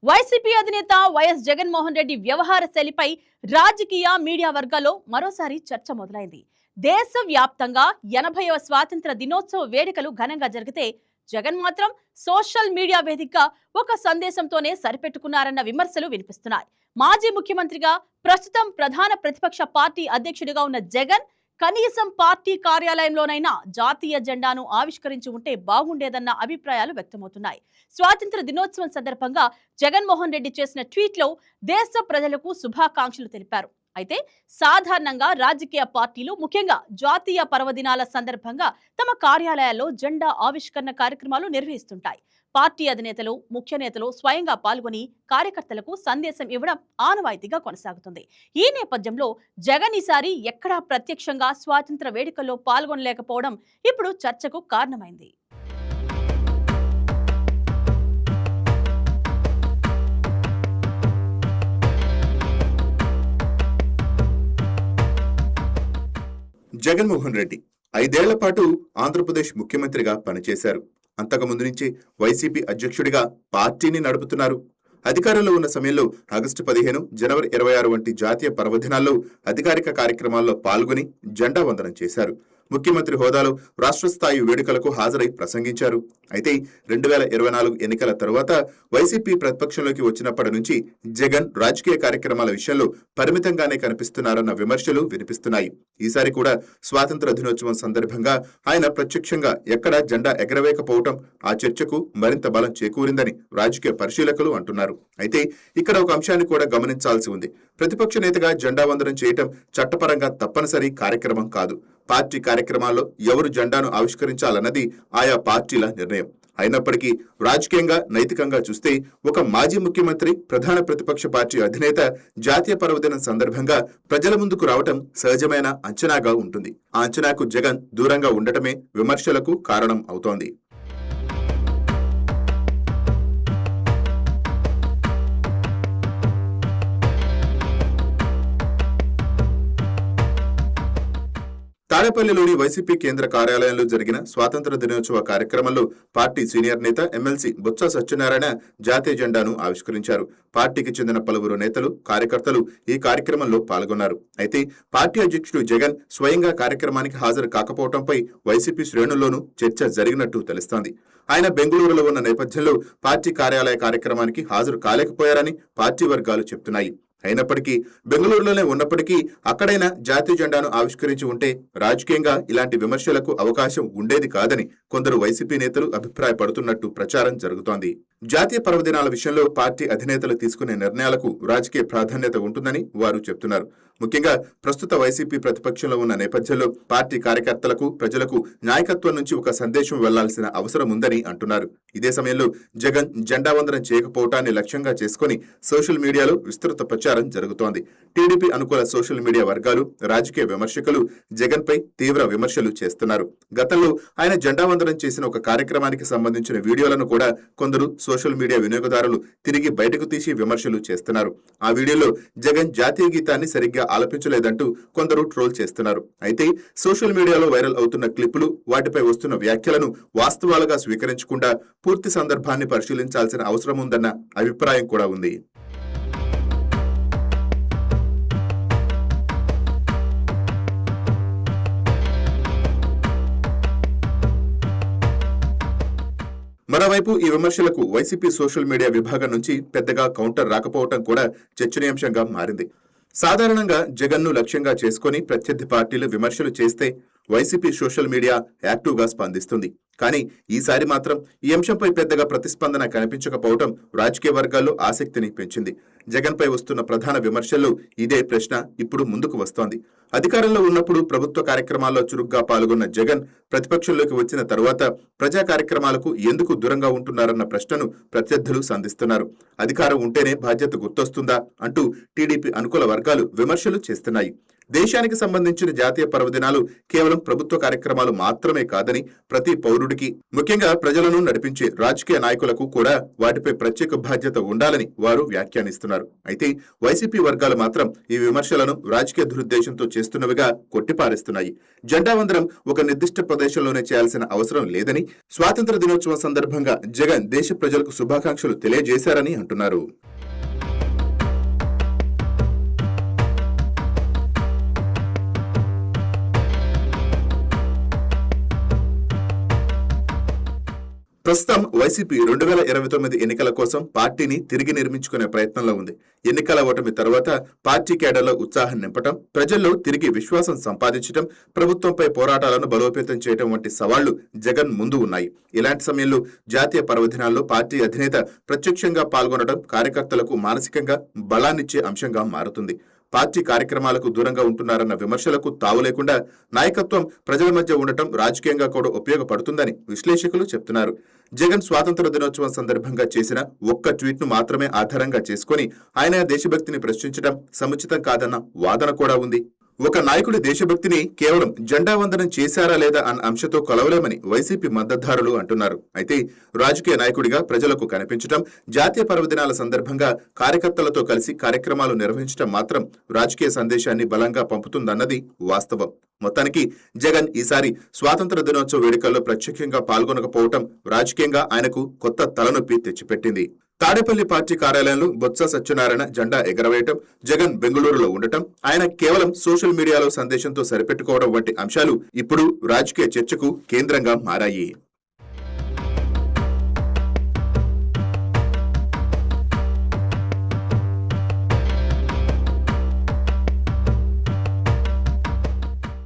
YCP అధినేత YS Jaganmohan Reddy వ్యవహార శైలిపై రాజకీయ మీడియా వర్గాల్లో మరోసారి చర్చ మొదలైంది. దేశవ్యాప్తంగా 80వ స్వాతంత్ర దినోత్సవ వేడుకలు ఘనంగా జరిగితే జగన్ మాత్రం సోషల్ మీడియా వేదికగా ఒక సందేశంతోనే సరిపెట్టుకున్నారన్న విమర్శలు వినిపిస్తున్నాయి. మాజీ ముఖ్యమంత్రిగా ప్రస్తుతం ప్రధాన ప్రతిపక్ష పార్టీ అధ్యక్షుడిగా ఉన్న జగన్ కనీసం పార్టీ కార్యాలయంలోనైనా జాతీయ జెండాను ఆవిష్కరించి ఉంటే బాగుండేదన్న అభిప్రాయాలు వ్యక్తమవుతున్నాయి. స్వాతంత్ర దినోత్సవం సందర్భంగా జగన్మోహన్ రెడ్డి చేసిన ట్వీట్లో దేశ ప్రజలకు శుభాకాంక్షలు తెలిపారు. అయితే సాధారణంగా రాజకీయ పార్టీలు ముఖ్యంగా జాతీయ పర్వదినాల సందర్భంగా తమ కార్యాలయాల్లో జెండా ఆవిష్కరణ కార్యక్రమాలు నిర్వహిస్తుంటాయి. పార్టీ అధినేతలు, ముఖ్య నేతలు స్వయంగా పాల్గొని కార్యకర్తలకు సందేశం ఇవ్వడం ఆనవాయితీగా కొనసాగుతుంది. ఈ నేపథ్యంలో జగన్ ఈసారి ఎక్కడా ప్రత్యక్షంగా స్వాతంత్ర వేడుకల్లో పాల్గొనలేకపోవడం ఇప్పుడు చర్చకు కారణమైంది. జగన్మోహన్ రెడ్డి 5 ఏళ్ల పాటు ఆంధ్రప్రదేశ్ ముఖ్యమంత్రిగా పనిచేశారు. అంతకుముందు నుంచి వైసీపీ అధ్యక్షుడిగా పార్టీని నడుపుతున్నారు. అధికారంలో ఉన్న సమయంలో ఆగస్టు 15, జనవరి 26 వంటి జాతీయ పర్వదినాల్లో అధికారిక కార్యక్రమాల్లో పాల్గొని జెండా వందనం చేశారు. ముఖ్యమంత్రి హోదాలో రాష్ట్ర స్థాయి వేడుకలకు హాజరై ప్రసంగించారు. అయితే 2024 ఎన్నికల తరువాత వైసీపీ ప్రతిపక్షంలోకి వచ్చినప్పటి నుంచి జగన్ రాజకీయ కార్యక్రమాల విషయంలో పరిమితంగానే కనిపిస్తున్నారన్న విమర్శలు వినిపిస్తున్నాయి. ఈసారి కూడా స్వాతంత్ర దినోత్సవం సందర్భంగా ఆయన ప్రత్యక్షంగా ఎక్కడా జెండా ఎగరవేయకపోవటం ఆ చర్చకు మరింత బలం చేకూరిందని రాజకీయ పరిశీలకులు అంటున్నారు. అయితే ఇక్కడ ఒక అంశాన్ని కూడా గమనించాల్సి ఉంది. ప్రతిపక్ష నేతగా జెండా వందనం చేయటం చట్టపరంగా తప్పనిసరి కార్యక్రమం కాదు. పార్టీ కార్యక్రమాల్లో ఎవరు జెండాను ఆవిష్కరించాలన్నది ఆయా పార్టీల నిర్ణయం. అయినప్పటికీ రాజకీయంగా, నైతికంగా చూస్తే ఒక మాజీ ముఖ్యమంత్రి, ప్రధాన ప్రతిపక్ష పార్టీ అధినేత జాతీయ పర్వదినం సందర్భంగా ప్రజల ముందుకు రావటం సహజమైన అంచనాగా ఉంటుంది. ఆ అంచనాకు జగన్ దూరంగా ఉండటమే విమర్శలకు కారణం అవుతోంది. తాడేపల్లిలోని వైసీపీ కేంద్ర కార్యాలయంలో జరిగిన స్వాతంత్ర దినోత్సవ కార్యక్రమంలో పార్టీ సీనియర్ నేత ఎమ్మెల్సీ బొత్స సత్యనారాయణ జాతీయ జెండాను ఆవిష్కరించారు. పార్టీకి చెందిన పలువురు నేతలు, కార్యకర్తలు ఈ కార్యక్రమంలో పాల్గొన్నారు. అయితే పార్టీ అధ్యక్షుడు జగన్ స్వయంగా కార్యక్రమానికి హాజరు కాకపోవడంపై వైసీపీ శ్రేణుల్లోనూ చర్చ జరిగినట్టు తెలుస్తోంది. ఆయన బెంగళూరులో ఉన్న నేపథ్యంలో పార్టీ కార్యాలయ కార్యక్రమానికి హాజరు కాలేకపోయారని పార్టీ వర్గాలు చెబుతున్నాయి. అయినప్పటికీ బెంగళూరులోనే ఉన్నప్పటికీ అక్కడైనా జాతీయ జెండాను ఆవిష్కరించి ఉంటే రాజకీయంగా ఇలాంటి విమర్శలకు అవకాశం ఉండేది కాదని కొందరు వైసీపీ నేతలు అభిప్రాయపడుతున్నట్టు ప్రచారం జరుగుతోంది. జాతీయ పర్వదినాల విషయంలో పార్టీ అధినేతలు తీసుకునే నిర్ణయాలకు రాజకీయ ప్రాధాన్యత ఉంటుందని వారు చెబుతున్నారు. ముఖ్యంగా ప్రస్తుత వైసీపీ ప్రతిపక్షంలో ఉన్న నేపథ్యంలో పార్టీ కార్యకర్తలకు, ప్రజలకు నాయకత్వం నుంచి ఒక సందేశం వెళ్లాల్సిన అవసరం ఉందని అంటున్నారు. ఇదే సమయంలో జగన్ జెండా వందనం చేయకపోవటాన్ని లక్ష్యంగా చేసుకుని సోషల్ మీడియాలో విస్తృత ప్రచారం జరుగుతోంది. టీడీపీ అనుకూల సోషల్ మీడియా వర్గాలు, రాజకీయ విమర్శకులు జగన్ పై తీవ్ర విమర్శలు చేస్తున్నారు. గతంలో ఆయన జెండా వందనం చేసిన ఒక కార్యక్రమానికి సంబంధించిన వీడియోలను కూడా కొందరు సోషల్ మీడియా వినియోగదారులు తిరిగి బయటకు తీసి విమర్శలు చేస్తున్నారు. ఆ వీడియోలో జగన్ జాతీయ గీతాన్ని సరిగ్గా ఆలపించలేదంటూ కొందరు ట్రోల్ చేస్తున్నారు. అయితే సోషల్ మీడియాలో వైరల్ అవుతున్న క్లిప్పులు, వాటిపై వస్తున్న వ్యాఖ్యలను వాస్తవాలుగా స్వీకరించకుండా పూర్తి సందర్భాన్ని పరిశీలించాల్సిన అవసరం ఉందన్న అభిప్రాయం కూడా ఉంది. మరోవైపు ఈ విమర్శలకు వైసీపీ సోషల్ మీడియా విభాగం నుంచి పెద్దగా కౌంటర్ రాకపోవటం కూడా చర్చనీయాంశంగా మారింది. సాధారణంగా జగన్ను లక్ష్యంగా చేసుకుని ప్రత్యర్థి పార్టీలు విమర్శలు చేస్తే వైసీపీ సోషల్ మీడియా యాక్టివ్గా స్పందిస్తుంది. కానీ ఈసారి మాత్రం ఈ అంశంపై పెద్దగా ప్రతిస్పందన కనిపించకపోవడం రాజకీయ వర్గాల్లో ఆసక్తిని పెంచింది. జగన్పై వస్తున్న ప్రధాన విమర్శల్లో ఇదే ప్రశ్న ఇప్పుడు ముందుకు వస్తోంది. అధికారంలో ఉన్నప్పుడు ప్రభుత్వ కార్యక్రమాల్లో చురుగ్గా పాల్గొన్న జగన్ ప్రతిపక్షంలోకి వచ్చిన తరువాత ప్రజా కార్యక్రమాలకు ఎందుకు దూరంగా ఉంటున్నారన్న ప్రశ్నను ప్రత్యర్థులు సంధిస్తున్నారు. అధికారం ఉంటేనే బాధ్యత గుర్తొస్తుందా అంటూ టీడీపీ అనుకూల వర్గాలు విమర్శలు చేస్తున్నాయి. దేశానికి సంబంధించిన జాతీయ పర్వదినాలు కేవలం ప్రభుత్వ కార్యక్రమాలు మాత్రమే కాదని ప్రతి పౌరుడికి, ముఖ్యంగా ప్రజలను నడిపించే రాజకీయ నాయకులకు కూడా వాటిపై ప్రత్యేక బాధ్యత ఉండాలని వారు వ్యాఖ్యానిస్తున్నారు. అయితే వైసీపీ వర్గాలు మాత్రం ఈ విమర్శలను రాజకీయ దురుద్దేశంతో చేస్తున్నవిగా కొట్టిపారేస్తున్నాయి. జెండా వందనం ఒక నిర్దిష్ట ప్రదేశంలోనే చేయాల్సిన అవసరం లేదని, స్వాతంత్ర దినోత్సవం సందర్భంగా జగన్ దేశ ప్రజలకు శుభాకాంక్షలు తెలియజేశారని అంటున్నారు. ప్రస్తుతం వైసీపీ 2029 ఎన్నికల కోసం పార్టీని తిరిగి నిర్మించుకునే ప్రయత్నంలో ఉంది. ఎన్నికల ఓటమి తర్వాత పార్టీ కేడర్లో ఉత్సాహం నింపటం, ప్రజల్లో తిరిగి విశ్వాసం సంపాదించడం, ప్రభుత్వంపై పోరాటాలను బలోపేతం చేయడం వంటి సవాళ్లు జగన్ ముందు ఉన్నాయి. ఇలాంటి సమయంలో జాతీయ పర్వదినాల్లో పార్టీ అధినేత ప్రత్యక్షంగా పాల్గొనడం కార్యకర్తలకు మానసికంగా బలాన్నిచ్చే అంశంగా మారుతుంది. పార్టీ కార్యక్రమాలకు దూరంగా ఉంటున్నారన్న విమర్శలకు తావు లేకుండా నాయకత్వం ప్రజల మధ్య ఉండటం రాజకీయంగా కూడా ఉపయోగపడుతుందని విశ్లేషకులు చెప్తున్నారు. జగన్ స్వాతంత్ర దినోత్సవం సందర్భంగా చేసిన ఒక్క ట్వీట్ ను మాత్రమే ఆధారంగా చేసుకుని ఆయన దేశభక్తిని ప్రశ్నించడం సముచితం కాదన్న వాదన కూడా ఉంది. ఒక నాయకుడి దేశభక్తిని కేవలం జెండా వందనం చేశారా లేదా అన్న అంశంతో కొలవలేమని వైసీపీ మద్దతుదారులు అంటున్నారు. అయితే రాజకీయ నాయకుడిగా ప్రజలకు కనిపించడం, జాతీయ పర్వదినాల సందర్భంగా కార్యకర్తలతో కలిసి కార్యక్రమాలు నిర్వహించడం మాత్రం రాజకీయ సందేశాన్ని బలంగా పంపుతుందన్నది వాస్తవం. మొత్తానికి జగన్ ఈసారి స్వాతంత్ర దినోత్సవ వేడుకల్లో ప్రత్యక్షంగా పాల్గొనకపోవటం రాజకీయంగా ఆయనకు కొత్త తలనొప్పి తెచ్చిపెట్టింది. తాడేపల్లి పార్టీ కార్యాలయంలో బొత్స సత్యనారాయణ జెండా ఎగరవేయటం, జగన్ బెంగళూరులో ఉండటం, ఆయన కేవలం సోషల్ మీడియాలో సందేశంతో సరిపెట్టుకోవడం వంటి అంశాలు ఇప్పుడు రాజకీయ చర్చకు కేంద్రంగా మారాయి.